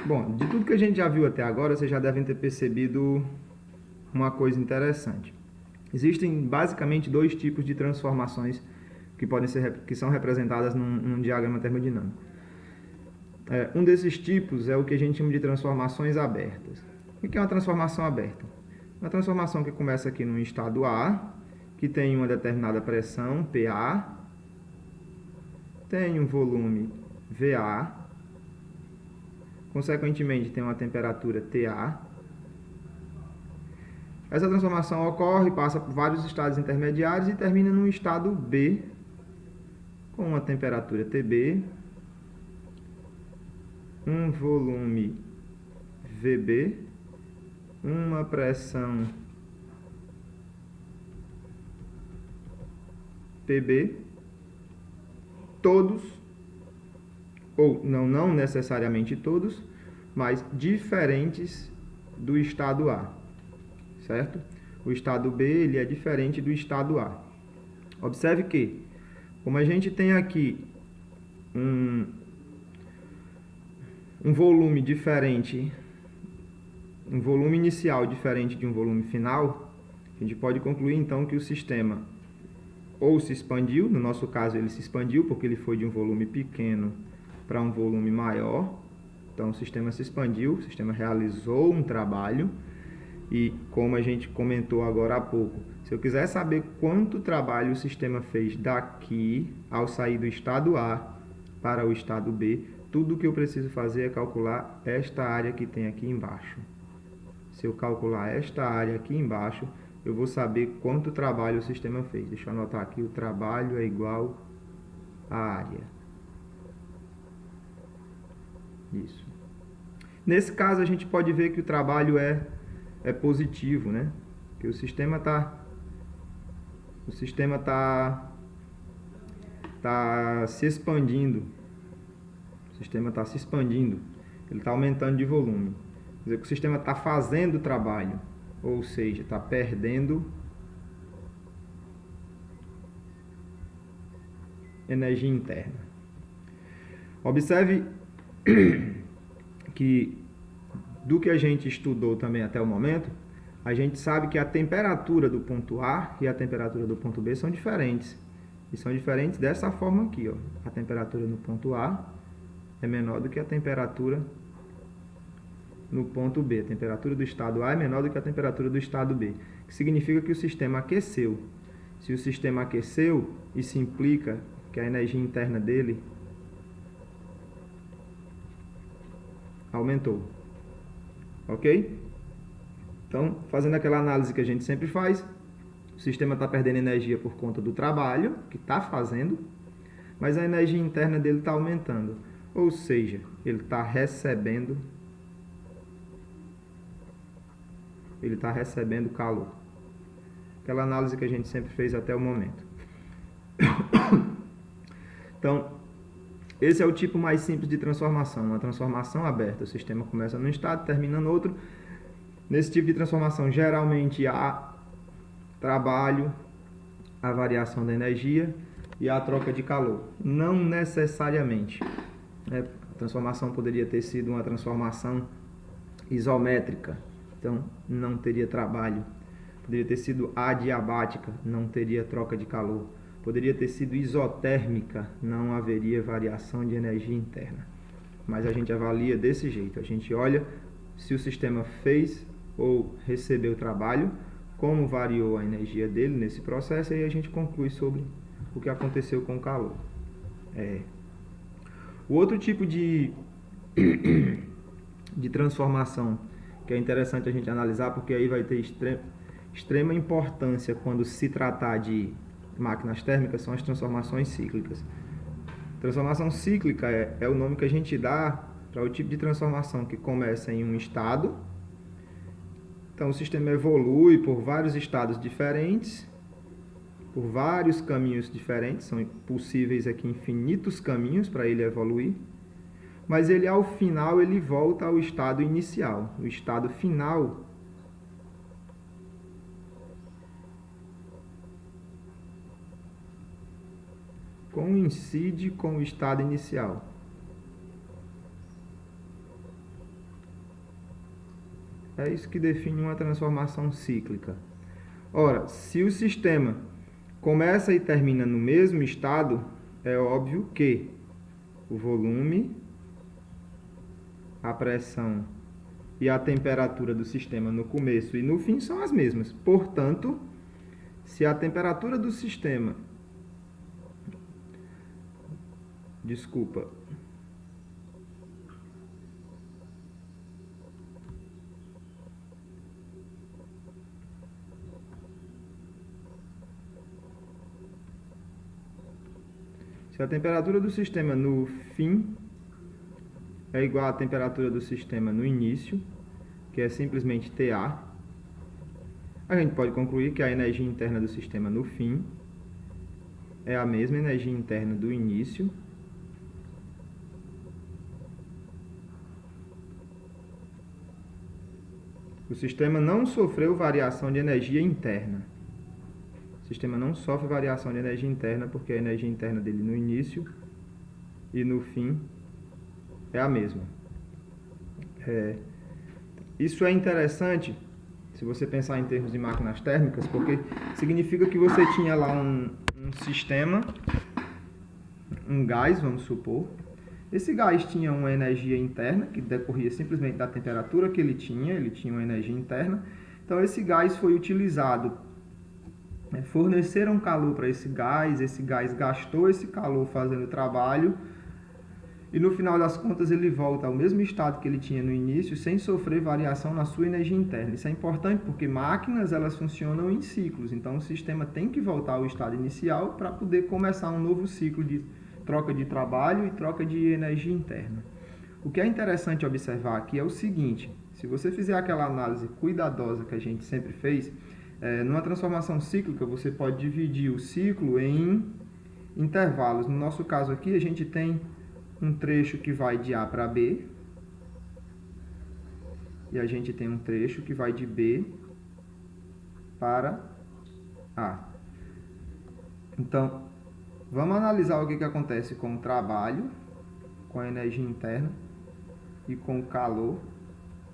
Bom, de tudo que a gente já viu até agora, vocês já devem ter percebido uma coisa interessante. Existem basicamente dois tipos de transformações que são representadas num diagrama termodinâmico. Um desses tipos é o que a gente chama de transformações abertas. O que é uma transformação aberta? Uma transformação que começa aqui no estado A, que tem uma determinada pressão, PA, tem um volume VA, consequentemente tem uma temperatura TA. Essa transformação ocorre, passa por vários estados intermediários e termina no estado B, com uma temperatura TB, um volume VB, uma pressão PB, todos, ou não necessariamente todos, mas diferentes do estado A, certo? O estado B ele é diferente do estado A. Observe que, como a gente tem aqui um volume diferente, um volume inicial diferente de um volume final, a gente pode concluir então que o sistema ou se expandiu, no nosso caso ele se expandiu porque ele foi de um volume pequeno para um volume maior, então o sistema se expandiu, o sistema realizou um trabalho e, como a gente comentou agora há pouco, se eu quiser saber quanto trabalho o sistema fez daqui ao sair do estado A para o estado B, tudo que eu preciso fazer é calcular esta área que tem aqui embaixo. Se eu calcular esta área aqui embaixo, eu vou saber quanto trabalho o sistema fez. Deixa eu anotar aqui, o trabalho é igual à área. Isso. Nesse caso, a gente pode ver que o trabalho é positivo, né? Que o sistema tá se expandindo. O sistema está se expandindo. Ele está aumentando de volume. Quer dizer que o sistema está fazendo o trabalho, ou seja, está perdendo energia interna. Observe que do que a gente estudou também até o momento, a gente sabe que a temperatura do ponto A e a temperatura do ponto B são diferentes. E são diferentes dessa forma aqui, ó. A temperatura no ponto A é menor do que a temperatura no ponto B. A temperatura do estado A é menor do que a temperatura do estado B, que significa que o sistema aqueceu. Se o sistema aqueceu, isso implica que a energia interna dele aumentou. Ok? Então, fazendo aquela análise que a gente sempre faz, o sistema está perdendo energia por conta do trabalho que está fazendo, mas a energia interna dele está aumentando. Ou seja, ele está recebendo calor. Aquela análise que a gente sempre fez até o momento. Então, esse é o tipo mais simples de transformação, uma transformação aberta. O sistema começa num estado, termina no outro. Nesse tipo de transformação, geralmente há trabalho, a variação da energia e a troca de calor. Não necessariamente. A transformação poderia ter sido uma transformação isométrica, então não teria trabalho. Poderia ter sido adiabática, não teria troca de calor. Poderia ter sido isotérmica, não haveria variação de energia interna. Mas a gente avalia desse jeito, a gente olha se o sistema fez ou recebeu trabalho, como variou a energia dele nesse processo, e aí a gente conclui sobre o que aconteceu com o calor. O outro tipo de transformação que é interessante a gente analisar, porque aí vai ter extrema importância quando se tratar de máquinas térmicas, são as transformações cíclicas. Transformação cíclica é o nome que a gente dá para o tipo de transformação que começa em um estado. Então o sistema evolui por vários estados diferentes, por vários caminhos diferentes, são possíveis aqui infinitos caminhos para ele evoluir, mas ele ao final ele volta ao estado inicial. O estado final coincide com o estado inicial. É isso que define uma transformação cíclica. Ora, se o sistema começa e termina no mesmo estado, é óbvio que o volume, a pressão e a temperatura do sistema no começo e no fim são as mesmas. Portanto, se a temperatura do sistema... Desculpa. Se a temperatura do sistema no fim é igual à temperatura do sistema no início, que é simplesmente TA, a gente pode concluir que a energia interna do sistema no fim é a mesma energia interna do início o sistema não sofreu variação de energia interna. O sistema não sofre variação de energia interna porque a energia interna dele no início e no fim é a mesma. Isso é interessante se você pensar em termos de máquinas térmicas, porque significa que você tinha lá um sistema, um gás, vamos supor. Esse gás tinha uma energia interna, que decorria simplesmente da temperatura que ele tinha uma energia interna. Então esse gás foi utilizado, forneceram calor para esse gás gastou esse calor fazendo o trabalho, e no final das contas ele volta ao mesmo estado que ele tinha no início, sem sofrer variação na sua energia interna. Isso é importante porque máquinas elas funcionam em ciclos, então o sistema tem que voltar ao estado inicial para poder começar um novo ciclo de troca de trabalho e troca de energia interna. O que é interessante observar aqui é o seguinte: se você fizer aquela análise cuidadosa que a gente sempre fez, numa transformação cíclica você pode dividir o ciclo em intervalos. No nosso caso aqui a gente tem um trecho que vai de A para B, e a gente tem um trecho que vai de B para A. Então, vamos analisar o que acontece com o trabalho, com a energia interna e com o calor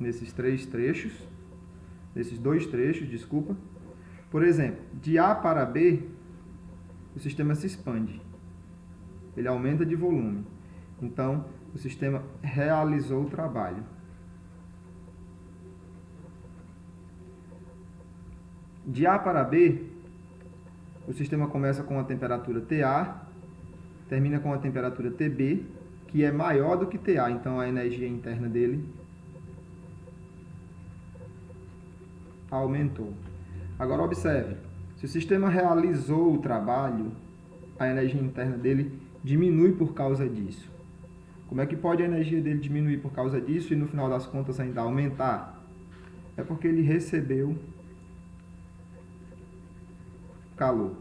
nesses dois trechos, desculpa. Por exemplo, de A para B, o sistema se expande, ele aumenta de volume. Então, o sistema realizou o trabalho. De A para B, o sistema começa com a temperatura TA, termina com a temperatura TB, que é maior do que TA, então a energia interna dele aumentou. Agora observe, se o sistema realizou o trabalho, a energia interna dele diminui por causa disso. Como é que pode a energia dele diminuir por causa disso e no final das contas ainda aumentar? É porque ele recebeu calor.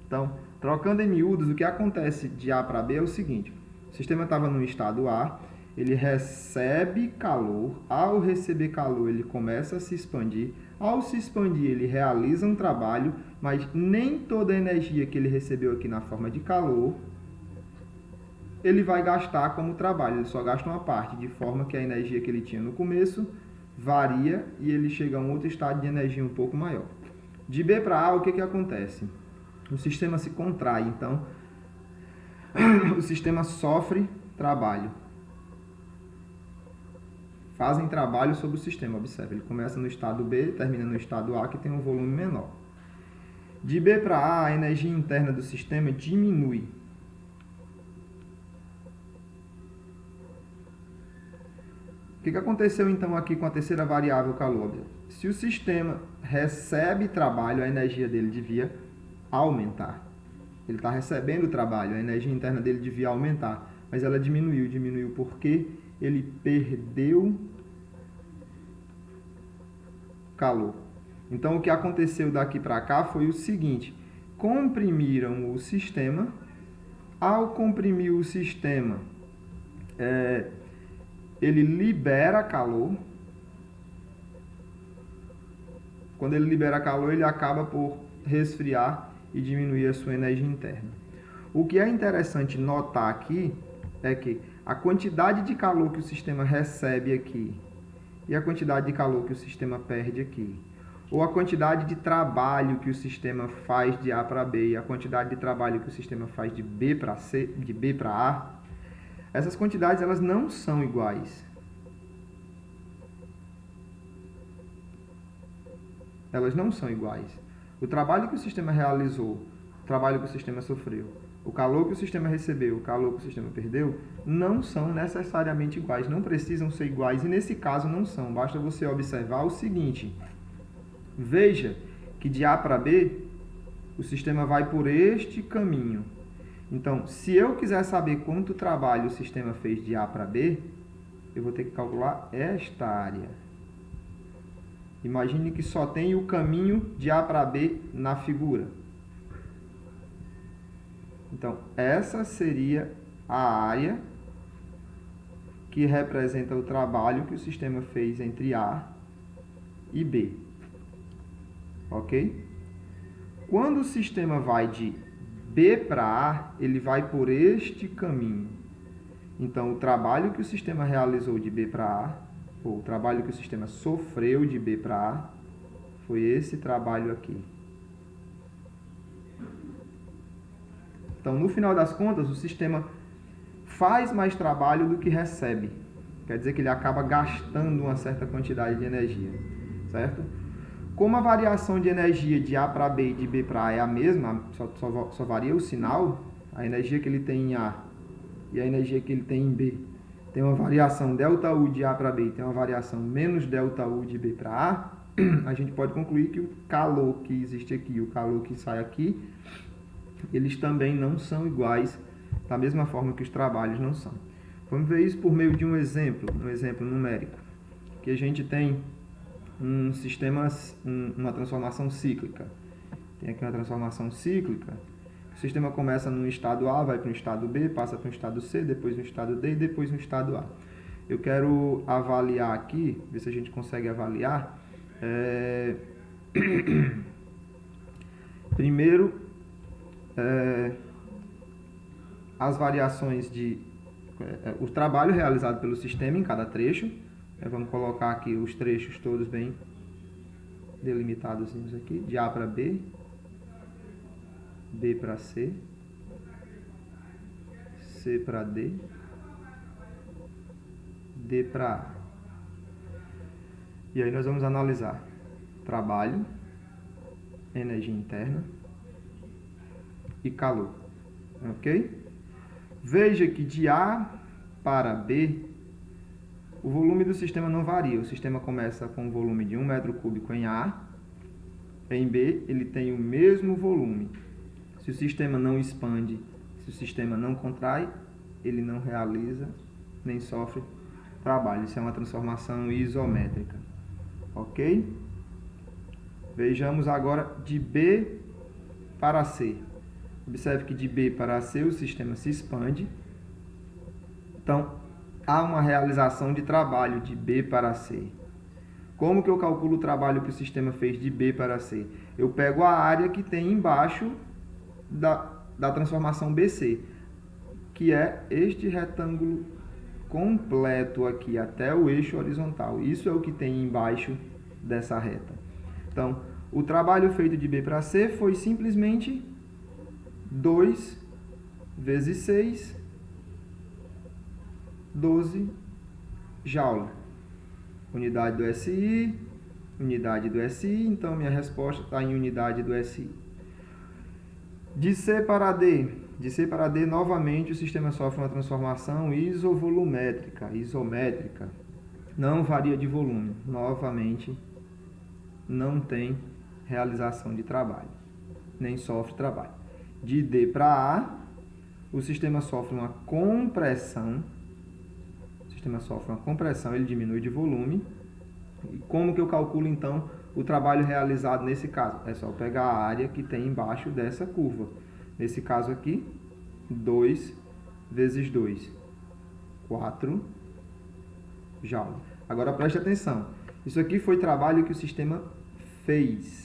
Então, trocando em miúdos, o que acontece de A para B é o seguinte: o sistema estava no estado A, ele recebe calor, ao receber calor ele começa a se expandir, ao se expandir ele realiza um trabalho, mas nem toda a energia que ele recebeu aqui na forma de calor ele vai gastar como trabalho, ele só gasta uma parte, de forma que a energia que ele tinha no começo varia e ele chega a um outro estado de energia um pouco maior. De B para A, o que acontece? O sistema se contrai, então o sistema sofre trabalho. Fazem trabalho sobre o sistema, observe, ele começa no estado B, termina no estado A, que tem um volume menor. De B para A, a energia interna do sistema diminui. O que aconteceu então aqui com a terceira variável, calor? Se o sistema recebe trabalho, a energia dele devia aumentar. Ele está recebendo trabalho, a energia interna dele devia aumentar, mas ela diminuiu. Diminuiu porque ele perdeu calor. Então o que aconteceu daqui para cá foi o seguinte: comprimiram o sistema. Ao comprimir o sistema, ele libera calor. Quando ele libera calor, ele acaba por resfriar e diminuir a sua energia interna. O que é interessante notar aqui é que a quantidade de calor que o sistema recebe aqui e a quantidade de calor que o sistema perde aqui. Ou a quantidade de trabalho que o sistema faz de A para B e a quantidade de trabalho que o sistema faz de B para C, de B para A. Essas quantidades elas não são iguais. Elas não são iguais. O trabalho que o sistema realizou, o trabalho que o sistema sofreu, o calor que o sistema recebeu, o calor que o sistema perdeu, não são necessariamente iguais, não precisam ser iguais, e nesse caso não são. Basta você observar o seguinte: veja que de A para B, o sistema vai por este caminho. Então, se eu quiser saber quanto trabalho o sistema fez de A para B, eu vou ter que calcular esta área. Imagine que só tem o caminho de A para B na figura. Então, essa seria a área que representa o trabalho que o sistema fez entre A e B. Ok? Quando o sistema vai de B para A, ele vai por este caminho. Então, o trabalho que o sistema realizou de B para A, ou o trabalho que o sistema sofreu de B para A, foi esse trabalho aqui. Então, no final das contas, o sistema faz mais trabalho do que recebe. Quer dizer que ele acaba gastando uma certa quantidade de energia, certo? Como a variação de energia de A para B e de B para A é a mesma, só varia o sinal, a energia que ele tem em A e a energia que ele tem em B tem uma variação ΔU de A para B e tem uma variação menos ΔU de B para A, a gente pode concluir que o calor que existe aqui e o calor que sai aqui, eles também não são iguais, da mesma forma que os trabalhos não são. Vamos ver isso por meio de um exemplo numérico, que a gente tem um sistema, uma transformação cíclica. Tem aqui uma transformação cíclica. O sistema começa no estado A, vai para o estado B, passa para o estado C, depois no estado D e depois no estado A. Eu quero avaliar aqui, ver se a gente consegue avaliar. Primeiro, as variações o trabalho realizado pelo sistema em cada trecho. Vamos colocar aqui os trechos todos bem delimitados aqui, de A para B, B para C, C para D, D para A. E aí nós vamos analisar trabalho, energia interna e calor. Ok? Veja que de A para B, o volume do sistema não varia. O sistema começa com um volume de 1 metro cúbico em A. Em B, ele tem o mesmo volume. Se o sistema não expande, se o sistema não contrai, ele não realiza nem sofre trabalho. Isso é uma transformação isométrica. Ok? Vejamos agora de B para C. Observe que de B para C o sistema se expande. Então, há uma realização de trabalho de B para C. Como que eu calculo o trabalho que o sistema fez de B para C? Eu pego a área que tem embaixo da transformação BC, que é este retângulo completo aqui, até o eixo horizontal. Isso é o que tem embaixo dessa reta. Então, o trabalho feito de B para C foi simplesmente 2 vezes 6, 12 joule. Unidade do SI, unidade do SI, então minha resposta está em unidade do SI. De C para D, novamente o sistema sofre uma transformação isométrica. Não varia de volume, novamente não tem realização de trabalho, nem sofre trabalho. De D para A, o sistema sofre uma compressão. Ele diminui de volume. E como que eu calculo então o trabalho realizado nesse caso? É só pegar a área que tem embaixo dessa curva. Nesse caso aqui, 2 vezes 2, 4 joule. Agora preste atenção. Isso aqui foi trabalho que o sistema fez.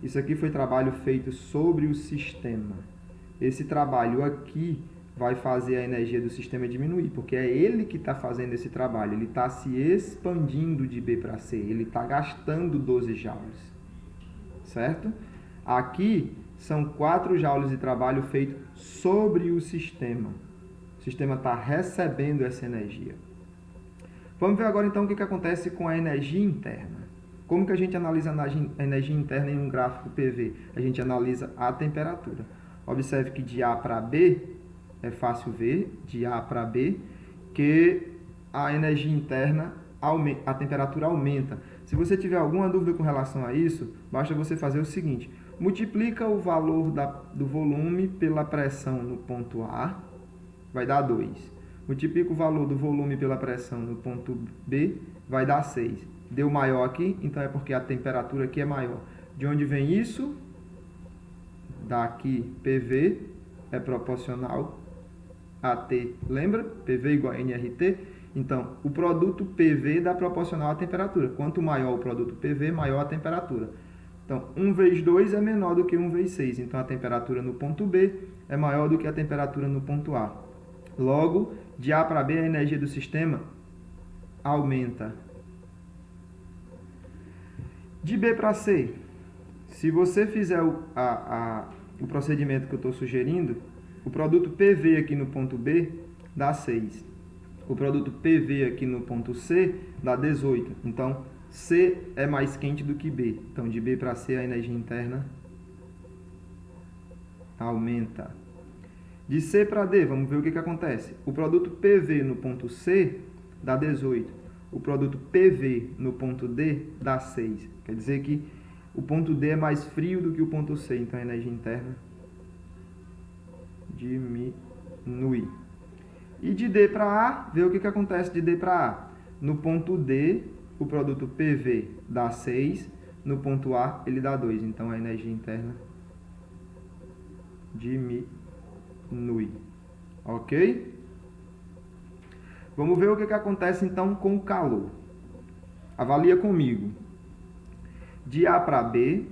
Isso aqui foi trabalho feito sobre o sistema. Esse trabalho aqui vai fazer a energia do sistema diminuir, porque é ele que está fazendo esse trabalho, ele está se expandindo de B para C, ele está gastando 12 joules, certo? Aqui são 4 joules de trabalho feito sobre o sistema está recebendo essa energia. Vamos ver agora então o que acontece com a energia interna. Como que a gente analisa a energia interna em um gráfico PV? A gente analisa a temperatura. Observe que de A para B, é fácil ver, de A para B, que a energia interna, a temperatura aumenta. Se você tiver alguma dúvida com relação a isso, basta você fazer o seguinte: multiplica o valor do volume pela pressão no ponto A, vai dar 2. Multiplica o valor do volume pela pressão no ponto B, vai dar 6. Deu maior aqui, então é porque a temperatura aqui é maior. De onde vem isso? Daqui, PV é proporcional a T. Lembra? PV igual a nRT. Então, o produto PV dá proporcional à temperatura. Quanto maior o produto PV, maior a temperatura. Então, 1 vezes 2 é menor do que 1 vezes 6. Então, a temperatura no ponto B é maior do que a temperatura no ponto A. Logo, de A para B, a energia do sistema aumenta. De B para C, se você fizer o procedimento que eu estou sugerindo, o produto PV aqui no ponto B dá 6. O produto PV aqui no ponto C dá 18. Então, C é mais quente do que B. Então, de B para C, a energia interna aumenta. De C para D, vamos ver o que acontece. O produto PV no ponto C dá 18. O produto PV no ponto D dá 6. Quer dizer que o ponto D é mais frio do que o ponto C. Então, a energia interna diminui. E de D para A, ver o que acontece de D para A. No ponto D, o produto PV dá 6. No ponto A, ele dá 2. Então, a energia interna diminui. Ok? Vamos ver o que acontece então com o calor. Avalia comigo. De A para B,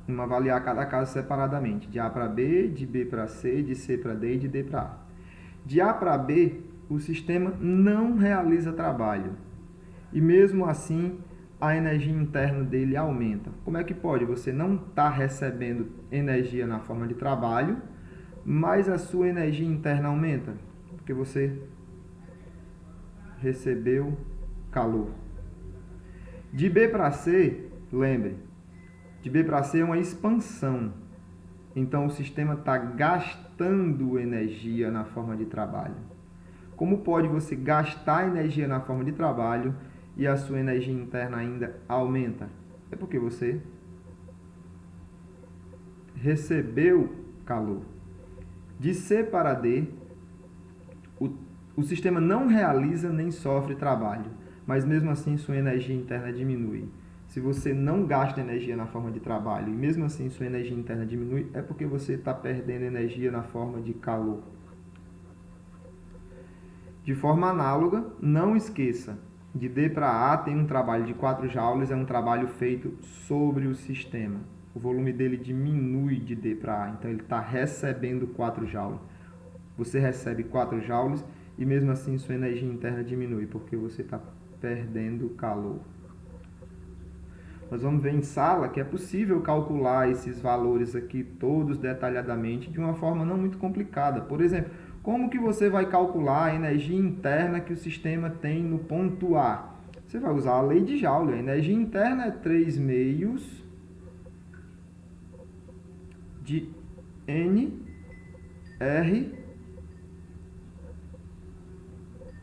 vamos avaliar cada caso separadamente. De A para B, de B para C, de C para D e de D para A. De A para B, o sistema não realiza trabalho. E mesmo assim, a energia interna dele aumenta. Como é que pode? Você não está recebendo energia na forma de trabalho, mas a sua energia interna aumenta. Porque você recebeu calor. De B para C, lembre, de B para C é uma expansão. Então, o sistema está gastando energia na forma de trabalho. Como pode você gastar energia na forma de trabalho e a sua energia interna ainda aumenta? É porque você recebeu calor. De C para D, o sistema não realiza nem sofre trabalho, mas mesmo assim sua energia interna diminui. Se você não gasta energia na forma de trabalho e mesmo assim sua energia interna diminui, é porque você está perdendo energia na forma de calor. De forma análoga, não esqueça, de D para A tem um trabalho de 4 joules, é um trabalho feito sobre o sistema. O volume dele diminui de D para A, então ele está recebendo 4 joules. Você recebe 4 joules e mesmo assim sua energia interna diminui, porque você está perdendo calor. Nós vamos ver em sala que é possível calcular esses valores aqui todos detalhadamente de uma forma não muito complicada. Por exemplo, como que você vai calcular a energia interna que o sistema tem no ponto A? Você vai usar a lei de Joule. A energia interna é 3/2 de NR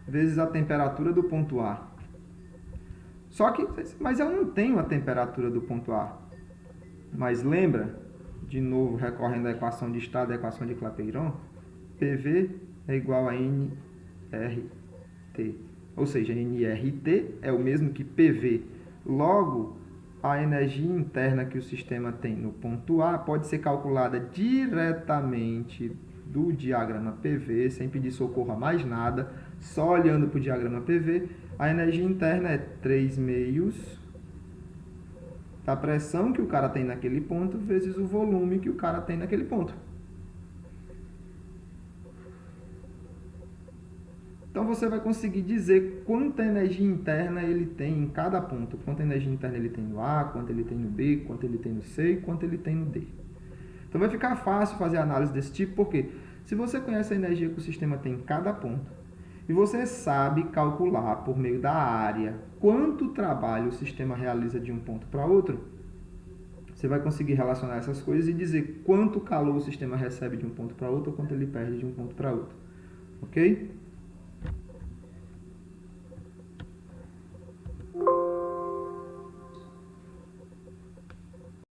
vezes a temperatura do ponto A. Só que, mas eu não tenho a temperatura do ponto A. Mas lembra, de novo, recorrendo à equação de estado, à equação de Clapeyron, PV é igual a nRT. Ou seja, nRT é o mesmo que PV. Logo, a energia interna que o sistema tem no ponto A pode ser calculada diretamente do diagrama PV, sem pedir socorro a mais nada, só olhando para o diagrama PV. A energia interna é 3/2 da pressão que o cara tem naquele ponto vezes o volume que o cara tem naquele ponto. Então você vai conseguir dizer quanta energia interna ele tem em cada ponto. Quanta energia interna ele tem no A, quanto ele tem no B, quanto ele tem no C e quanto ele tem no D. Então vai ficar fácil fazer análise desse tipo, porque se você conhece a energia que o sistema tem em cada ponto, e você sabe calcular por meio da área quanto trabalho o sistema realiza de um ponto para outro, você vai conseguir relacionar essas coisas e dizer quanto calor o sistema recebe de um ponto para outro ou quanto ele perde de um ponto para outro. Ok?